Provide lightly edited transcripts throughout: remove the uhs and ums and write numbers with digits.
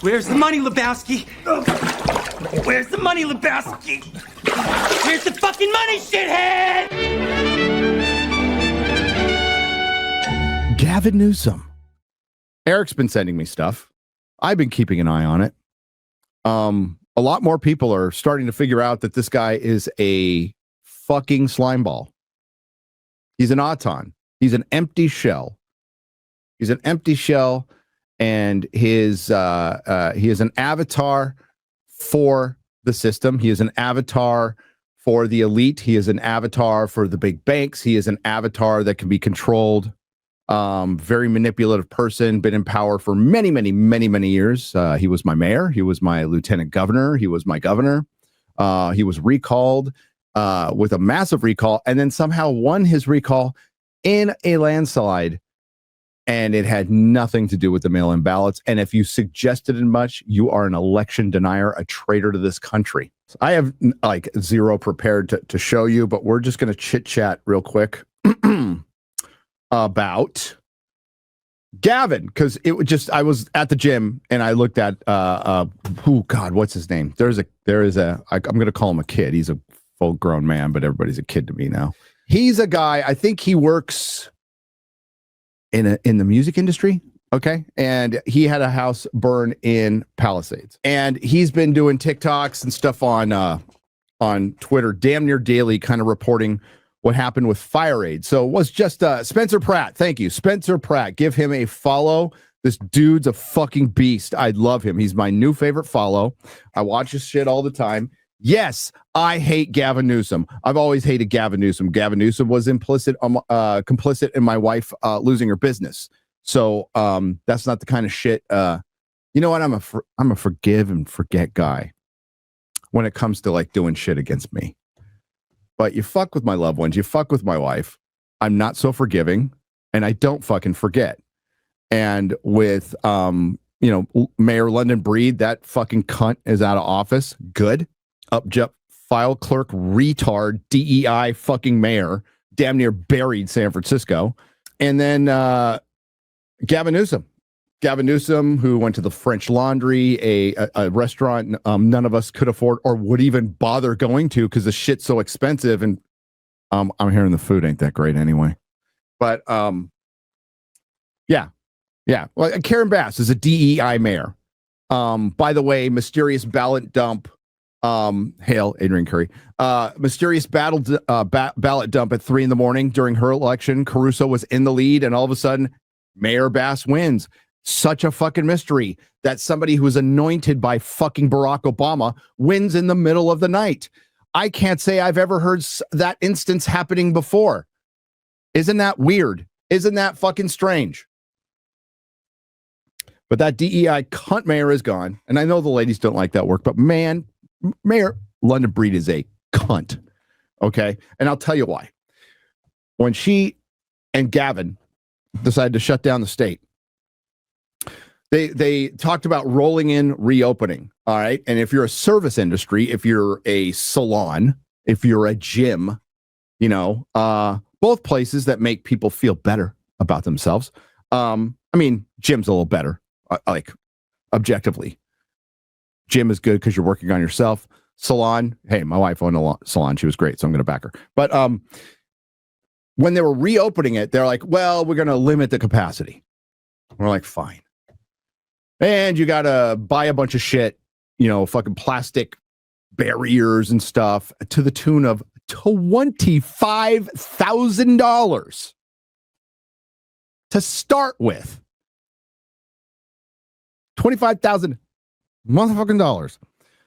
Where's the money, Lebowski? Where's the money, Lebowski? Where's the fucking money, shithead? Gavin Newsom. Eric's been sending me stuff. I've been keeping an eye on it. A lot more people are starting to figure out that this guy is a fucking slimeball. He's an auton. He's an empty shell. He's an empty shell, and he is an avatar for the system. He is an avatar for the elite. He is an avatar for the big banks. He is an avatar that can be controlled. Very manipulative person, been in power for many, many, many, many years. He was my mayor. He was my lieutenant governor. He was my governor. He was recalled with a massive recall, and then somehow won his recall in a landslide. And it had nothing to do with the mail-in ballots. And if you suggested it much, you are an election denier, a traitor to this country. I have like zero prepared to show you, but we're just going to chit-chat real quick about Gavin, because it would just, I was at the gym and I looked at oh God, what's his name? I'm going to call him a kid. He's a full-grown man, but everybody's a kid to me now. He's a guy, I think he works in the music industry, okay? And he had a house burn in Palisades. And he's been doing TikToks and stuff on Twitter damn near daily, kind of reporting what happened with fire aid. So it was just Spencer Pratt. Thank you, Spencer Pratt. Give him a follow. This dude's a fucking beast. I love him. He's my new favorite follow. I watch his shit all the time. Yes, I hate Gavin Newsom. I've always hated Gavin Newsom. Gavin Newsom was complicit in my wife losing her business. So that's not the kind of shit. You know what? I'm a forgive and forget guy when it comes to like doing shit against me. But you fuck with my loved ones, you fuck with my wife. I'm not so forgiving, and I don't fucking forget. And with Mayor London Breed, that fucking cunt is out of office. Good. Upjup file clerk retard DEI fucking mayor damn near buried San Francisco. And then Gavin Newsom, who went to the French Laundry, a restaurant none of us could afford or would even bother going to because the shit's so expensive. And I'm hearing the food ain't that great anyway. But yeah. Well, Karen Bass is a DEI mayor. By the way, mysterious ballot dump. Hail Adrian Curry. Mysterious ballot dump at 3 a.m. during her election. Caruso was in the lead, and all of a sudden, Mayor Bass wins. Such a fucking mystery that somebody who was anointed by fucking Barack Obama wins in the middle of the night. I can't say I've ever heard that instance happening before. Isn't that weird? Isn't that fucking strange? But that DEI cunt mayor is gone, and I know the ladies don't like that work, but man, Mayor London Breed is a cunt. Okay. And I'll tell you why. When she and Gavin decided to shut down the state, they talked about rolling in reopening. All right. And if you're a service industry, if you're a salon, if you're a gym, both places that make people feel better about themselves. I mean, gym's a little better, like objectively. Gym is good because you're working on yourself. Salon, hey, my wife owned a salon. She was great, so I'm going to back her. But when they were reopening it, they're like, well, we're going to limit the capacity. We're like, fine. And you got to buy a bunch of shit, fucking plastic barriers and stuff to the tune of $25,000 to start with. $25,000 motherfucking dollars.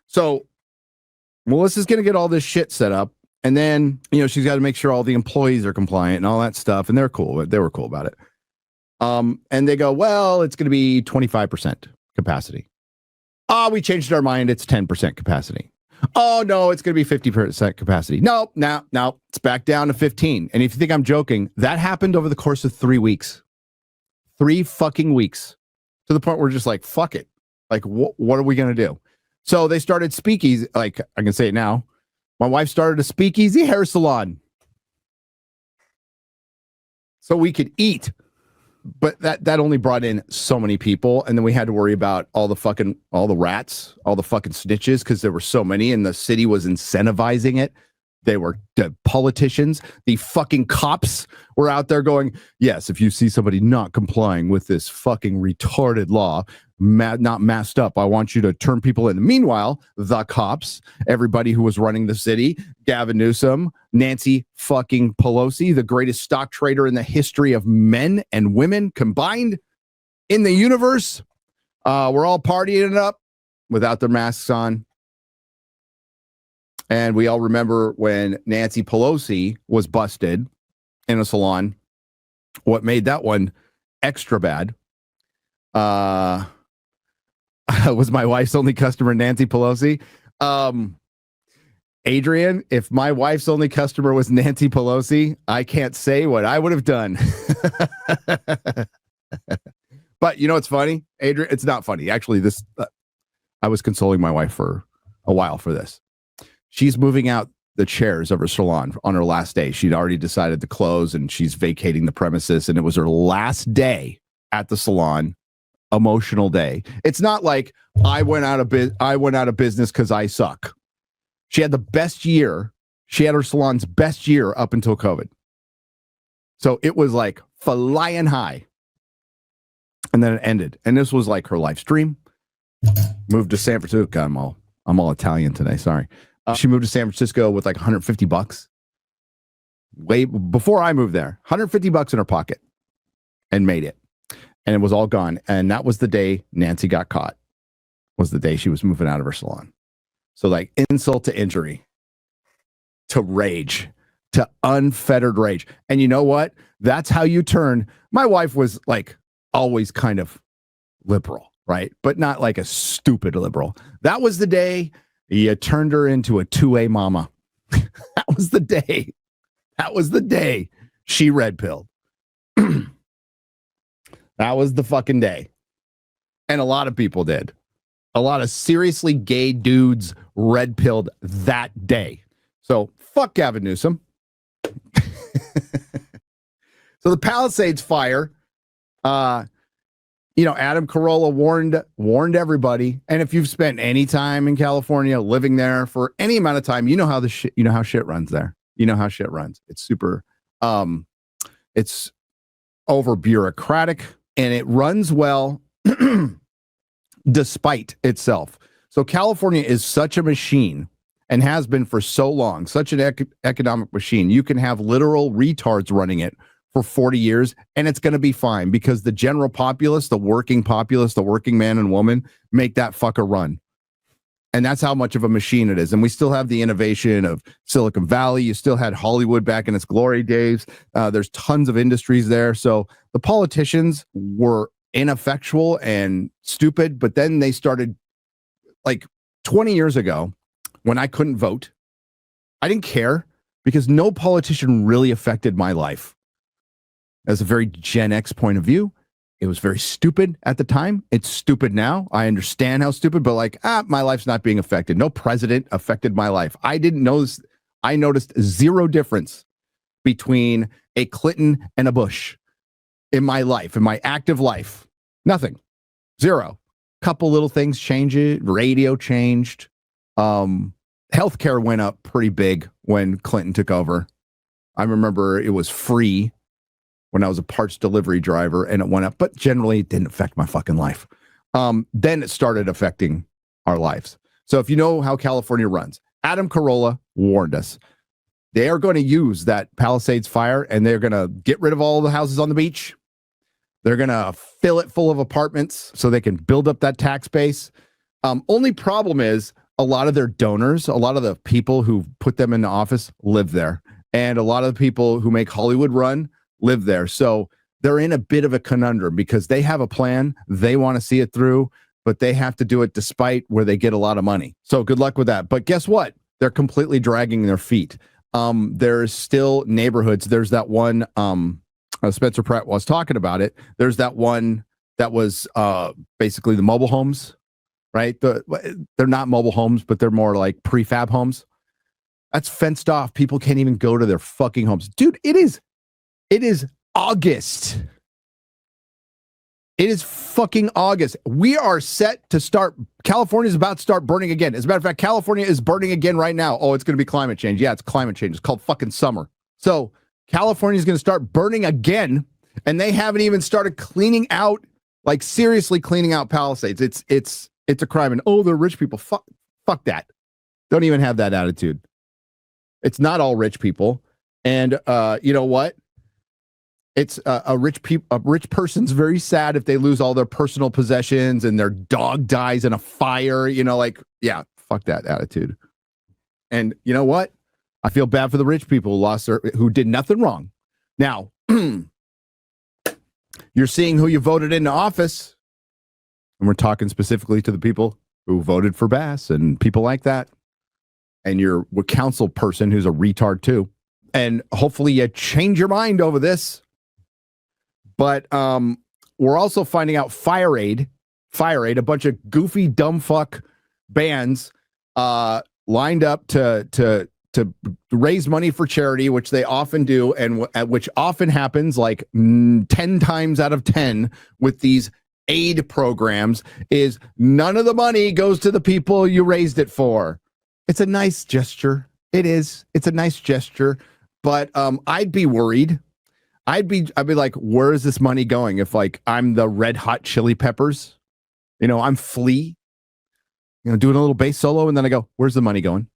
So Melissa's going to get all this shit set up. And then, she's got to make sure all the employees are compliant and all that stuff. And they're cool. They were cool about it. And they go, well, it's going to be 25% capacity. We changed our mind. It's 10% capacity. Oh, no, it's going to be 50% capacity. No, it's back down to 15. And if you think I'm joking, that happened over the course of 3 weeks. 3 fucking weeks. To the point where we're just like, fuck it. Like, what are we going to do? So they started speakeasy. Like, I can say it now. My wife started a speakeasy hair salon. So we could eat. but that only brought in so many people, and then we had to worry about all the rats, all the fucking snitches, because there were so many, and the city was incentivizing it. They were the politicians, the fucking cops were out there going, yes, if you see somebody not complying with this fucking retarded law, not masked up, I want you to turn people in. Meanwhile, the cops, everybody who was running the city, Gavin Newsom, Nancy fucking Pelosi, the greatest stock trader in the history of men and women combined in the universe, we're all partying it up without their masks on. And we all remember when Nancy Pelosi was busted in a salon. What made that one extra bad was my wife's only customer, Nancy Pelosi. Adrian, if my wife's only customer was Nancy Pelosi, I can't say what I would have done. But you know what's funny, Adrian? It's not funny. Actually, I was consoling my wife for a while for this. She's moving out the chairs of her salon on her last day. She'd already decided to close, and she's vacating the premises, and it was her last day at the salon. Emotional day. It's not like I went out of business because I suck. She had the best year. She had her salon's best year up until COVID. So it was like flying high. And then it ended. And this was like her life's dream. Moved to San Francisco. I'm all Italian today. Sorry. She moved to San Francisco with like $150. Way before I moved there. $150 in her pocket. And made it. And it was all gone. And that was the day Nancy got caught. Was the day she was moving out of her salon. So like insult to injury. To rage. To unfettered rage. And you know what? That's how you turn. My wife was like always kind of liberal, right? But not like a stupid liberal. That was the day you turned her into a 2A mama. That was the day. That was the day she red pilled. That was the fucking day. And a lot of people did. A lot of seriously gay dudes red pilled that day. So fuck Gavin Newsom. So the Palisades fire, Adam Carolla warned everybody. And if you've spent any time in California living there for any amount of time, you know how shit runs there. You know how shit runs. It's super, it's over bureaucratic, and it runs well despite itself. So California is such a machine and has been for so long, such an economic machine. You can have literal retards running it for 40 years, and it's going to be fine because the general populace, the working man and woman, make that fucker run. And that's how much of a machine it is. And we still have the innovation of Silicon Valley. You still had Hollywood back in its glory days. There's tons of industries there. So the politicians were ineffectual and stupid, but then they started, like 20 years ago, when I couldn't vote, I didn't care because no politician really affected my life. As a very Gen X point of view, it was very stupid at the time. It's stupid now. I understand how stupid, but my life's not being affected. No president affected my life. I didn't notice. I noticed zero difference between a Clinton and a Bush in my life, in my active life. Nothing. Zero. Couple little things changed. Radio changed. Healthcare went up pretty big when Clinton took over. I remember it was free when I was a parts delivery driver, and it went up, but generally it didn't affect my fucking life. Then it started affecting our lives. So if you know how California runs, Adam Carolla warned us. They are going to use that Palisades fire, and they're going to get rid of all the houses on the beach. They're going to fill it full of apartments so they can build up that tax base. Only problem is a lot of their donors, a lot of the people who put them in the office live there. And a lot of the people who make Hollywood run live there. So they're in a bit of a conundrum because they have a plan. They want to see it through, but they have to do it despite where they get a lot of money. So good luck with that. But guess what? They're completely dragging their feet. There's still neighborhoods. There's that one, Spencer Pratt was talking about it. There's that one that was basically the mobile homes, right? They're not mobile homes, but they're more like prefab homes. That's fenced off. People can't even go to their fucking homes. Dude, it is August. It is fucking August. We are set to start. California is about to start burning again. As a matter of fact, California is burning again right now. Oh, it's going to be climate change. Yeah, it's climate change. It's called fucking summer. So California is going to start burning again, and they haven't even started cleaning out, like seriously cleaning out Palisades. It's a crime. And oh, they're rich people. Fuck that. Don't even have that attitude. It's not all rich people. And you know what? It's a rich person's very sad if they lose all their personal possessions and their dog dies in a fire. You know, like, yeah, fuck that attitude. And you know what? I feel bad for the rich people who did nothing wrong. Now, you're seeing who you voted into office, and we're talking specifically to the people who voted for Bass and people like that, and your council person who's a retard too. And hopefully you change your mind over this. But we're also finding out Fire Aid, a bunch of goofy, dumb fuck bands lined up to raise money for charity, which they often do, and which often happens like 10 times out of 10 with these aid programs, is none of the money goes to the people you raised it for. It's a nice gesture. It is. It's a nice gesture. But I'd be worried. I'd be like, where is this money going? If like I'm the Red Hot Chili Peppers, you know, I'm Flea, you know, doing a little bass solo, and then I go, where's the money going?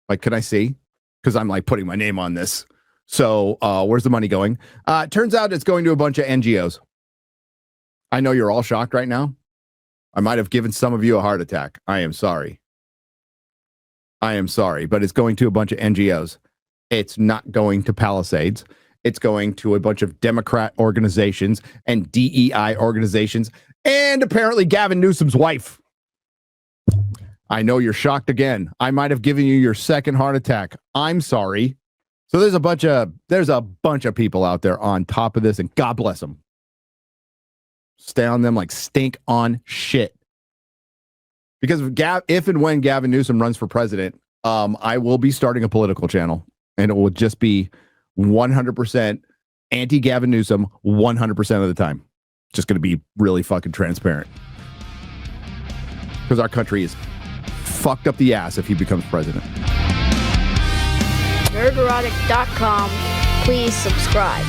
Like, can I see? Because I'm like putting my name on this. So where's the money going? Turns out it's going to a bunch of NGOs. I know you're all shocked right now. I might have given some of you a heart attack. I am sorry. But it's going to a bunch of NGOs. It's not going to Palisades. It's going to a bunch of Democrat organizations and DEI organizations, and apparently Gavin Newsom's wife. I know you're shocked again. I might have given you your second heart attack. I'm sorry. So there's a bunch of people out there on top of this, and God bless them. Stay on them like stink on shit. Because if and when Gavin Newsom runs for president, I will be starting a political channel, and it will just be 100% anti-Gavin Newsom 100% of the time. Just going to be really fucking transparent. Because our country is fucked up the ass if he becomes president. Nerderotic.com. Please subscribe.